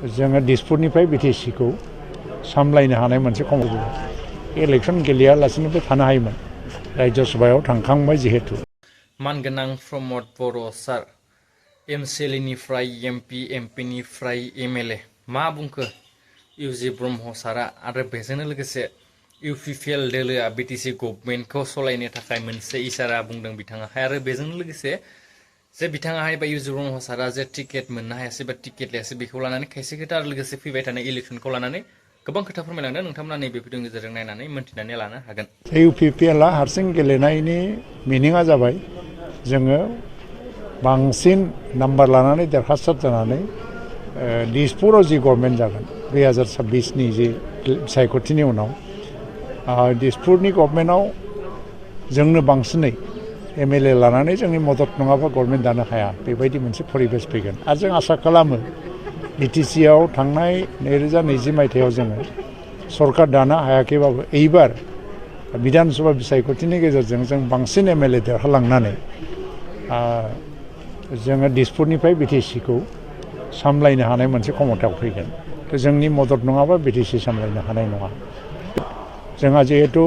जोङो दिसपुरनिफ्राय बिटिसिखौ सामलायनो हानाय मोनसे खमबो इलेक्सन गेलेयालासिनोबो थानो हायोमोन राज्य सभायाव थांखांबाय जिहेतु मानगोनां प्रमद बर' सार एमसिएलए एमपि एमपिनिफ्राय एमएलए मा बुंखो इउजि ब्रह्म सारा आरो बेजोंनो लोगोसे इउपिपिएल दोलोआ बिटिसि गभर्नमेन्टखौ सलायनो थाखाय मोनसे इसारा बुंदों बिथाङाहाय आरो बेजों लोगोसे जे बिथाङाहाय बा इउजि ब्रह्म सारा जे टिकेट मोननो हायासै बा टिकेट लायासै बेखौ लानानै खायसे खोथा आरो लोगोसे फैबाय थानाय इलेक्सनखौ लानानै गोबां खोथा फोरमायलांदों नोंथांमोना नैबे भिडिअनि गेजेरजों नायनानै मोन्थिनानै लानो हागोन। इउपिपिएलआ हारसिं गेलेनायनि मिनिङा जाबाय जोङो बांसिन नाम्बार लानानै देरहासार जानानै दिसपुराव जि गभर्नमेन्ट जागोन 2026नि जि सायख'थिनि उनाव दिसपुरनि गभर्नमेन्टआव जोंनो बांसिनै एमएलए लानानै जोंनि मदद नङाबा गभर्नमेन्ट दानो हाया बेबायदि मोनसे परिबेस फैगोन आरो जों आसा खालामो बिटिसिआव थांनाय 2020 मायथाइयाव जोङो सरकार दानो हायाखैबाबो एइबार बिधान सभा बिसायख'थिनि गेजेरजों जों बांसिन एमएलए देरहालांनानै जोङो दिसपुरनिफ्राय बिटिसिखौ सामलायनो हानाय मोनसे क्षमतायाव फैगोन जोंनि मदद नङाबा बिटिसि सामलायनो हानाय नङा जोंहा जिहेतु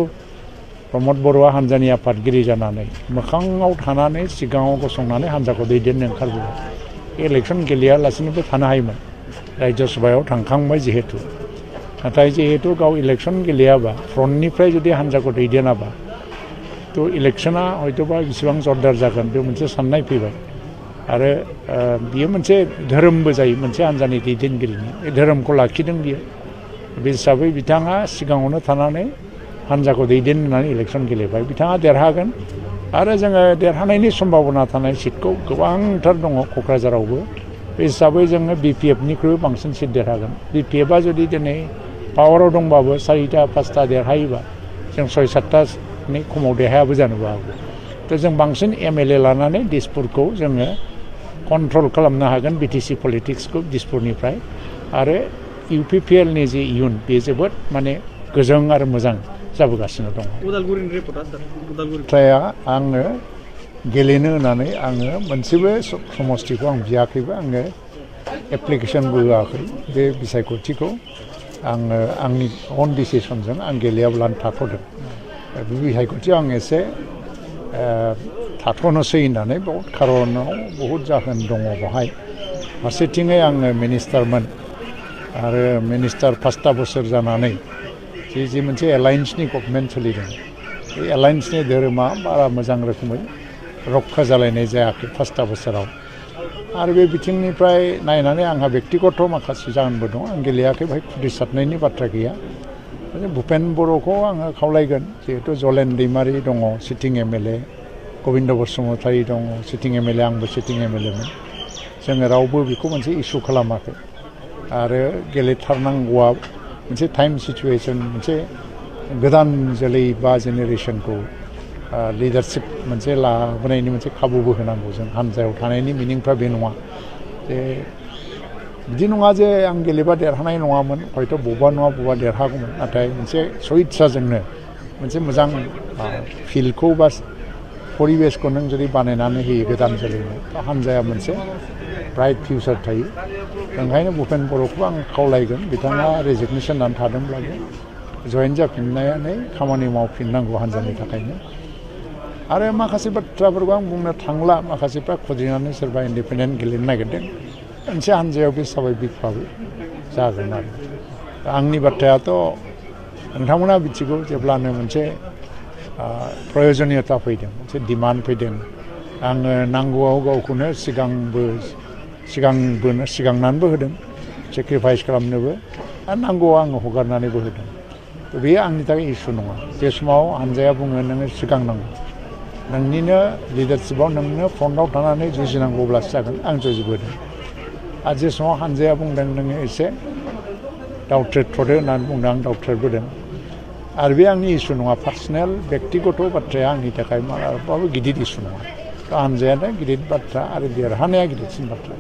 प्रमद बर'आ हानजानि आफादगिरि जानानै मोखाङाव थानानै सिगाङाव गसंनानै हानजाखौ दैदेननो ओंखारबोबाय इलेक्सन गेलेयालासिनोबो थानो हायोमोन राज्य सभायाव थांखांबाय जिहेतु नाथाय जिहेतु गाव इलेक्सन गेलेयाबा फ्रन्टनिफ्राय जुदि हानजाखौ दैदेनाबा थ' इलेक्सना हयतोबा बेसेबां जरदार जागोन बे मोनसे साननाय फैबाय आरो बियो मोनसे धोरोमबो जायो मोनसे हानजानि दैदेनगिरिनि बे धोरोमखौ लाखिदों बियो बे हिसाबै बिथाङा सिगाङावनो थानानै हानजाखौ दैदेननानै इलेक्सन गेलेबाय बिथाङा देरहागोन आरो जोङो देरहानायनि सम्भाबना थानाय सिटखौ गोबांथार दङ क'क्राझारावबो बे हिसाबै जोङो बिपिएफनिख्रुइ बांसिन सिट देरहागोन बिपिएफआ जुदि दिनै पावाराव दंबाबो 4टा 5टा देरहायोबा जों 6-7टानि खमाव देरहायाबो जानोबो हागौ थ' जों बांसिन एमएलए लानानै दिसपुरखौ जोङो कन्ट्रल खालामनो हागोन बिटिसि पलिटिक्सखौ दिसपुरनिफ्राय आरो इउपिपिएलनि जे इयुन बे जोबोद माने गोजों आरो मोजां जाबोगासिनो दङ। बाथ्राया आङो गेलेनो होननानै आङो मोनसेबो समस्थिखौ आं बियाखैबो आङो एप्लिकेसनबो होआखै बे बिसायख'थिखौ आङो आंनि अन डिसिसनजों आं गेलेयाब्लानो थाथ'दों बे बिसायख'थियाव आं एसे थाथ'नोसै होननानै बहुत खारनाव बहुत जाहोन दङ बेवहाय फारसेथिङै आङो मिनिस्टारमोन आरो मिनिस्टार 5टा बोसोर जानानै जि मोनसे एलायन्सनि गभर्नमेन्ट सोलिदों बे एलायन्सनि धोरोमा बारा मोजां रोखोमै रक्षा जालायनाय जायाखै 5टा बोसोराव आरो बे बिथिंनिफ्राय नायनानै आंहा बेक्तिगत माखासे जाहोनबो दं आं गेलेयाखै बेहाय खुद्रिसारनायनि बाथ्रा गैया भुपेन बर'खौ आङो खावलायगोन जिहेतु जलेन दैमारि दङ सिटिं एमएलए गबिन्द बसुमतारी दङ सिटिं एमएलए आंबो सिटिं एमएलएमोन जोङो रावबो बेखौ मोनसे इसु खालामाखै आरो गेलेथारनांगौआ मोनसे टाइम सिचुवेसन मोनसे गोदान जोलै बा जेनेरेसनखौ लिडारशिप मोनसे लाबोनायनि मोनसे खाबुबो होनांगौ जों हानजायाव थानायनि मिनिंफ्रा बे नङा जे बिदि नङा जे आं गेलेबा देरहानाय नङामोन हयथ' बबेबा नङा बबेबा देरहागौमोन नाथाय मोनसे सइच्छाजोंनो मोनसे मोजां फिल्डखौ बा परिबेसखौ नों जुदि बानायनानै होयो गोदान जोलैनो हानजाया मोनसे ब्राइट फिउचार थायो ओंखायनो भुपेन बर'खौ आं खावलायगोन बिथाङा रेजिगनेसन होनानै थादोंब्लाबो जयेन जाफिननानै खामानि मावफिननांगौ हानजानि थाखायनो आरो माखासे बाथ्राफोरखौ आं बुंनो थांला माखासेफ्रा खुद्रिनानै सोरबा इन्डिपेन्डेन्ट गेलेनो नागिरदों मोनसे हानजायाव बे स्वाभाबिकबाबो जागोन आरो आंनि बाथ्रायाथ' नोंथांमोना मिथिगौ जेब्लानो मोनसे प्रयजनियता फैदों मोनसे डिमान्ड फैदों आङो नांगौआव गावखौनो सिगांनानैबो होदों सेक्रिफाइस खालामनोबो आरो नांगौआव आङो हगारनानैबो होदों बेयो आंनि थाखाय इसु नङा जे समाव हानजाया बुङो नोङो सिगांनांगौ नोंनिनो लिडारशिपआव नोंनो फ्रन्टआव थानानै जुजिनांगौब्लासो जागोन आं जुजिबोदों आरो जे समाव हानजाया बुंदों नोङो एसे दावथ्रोदथ'दो होननानै बुंदों आं दावथ्रोदबोदों आरो बे आंनि इसु नङा पार्सनेल बेक्तिगत बाथ्राया आंनि थाखाय मालाबाबो गिदिर इसु नङा हानजायानो गिदिर बाथ्रा आरो देरहानाया गिदिरसिन बाथ्रा।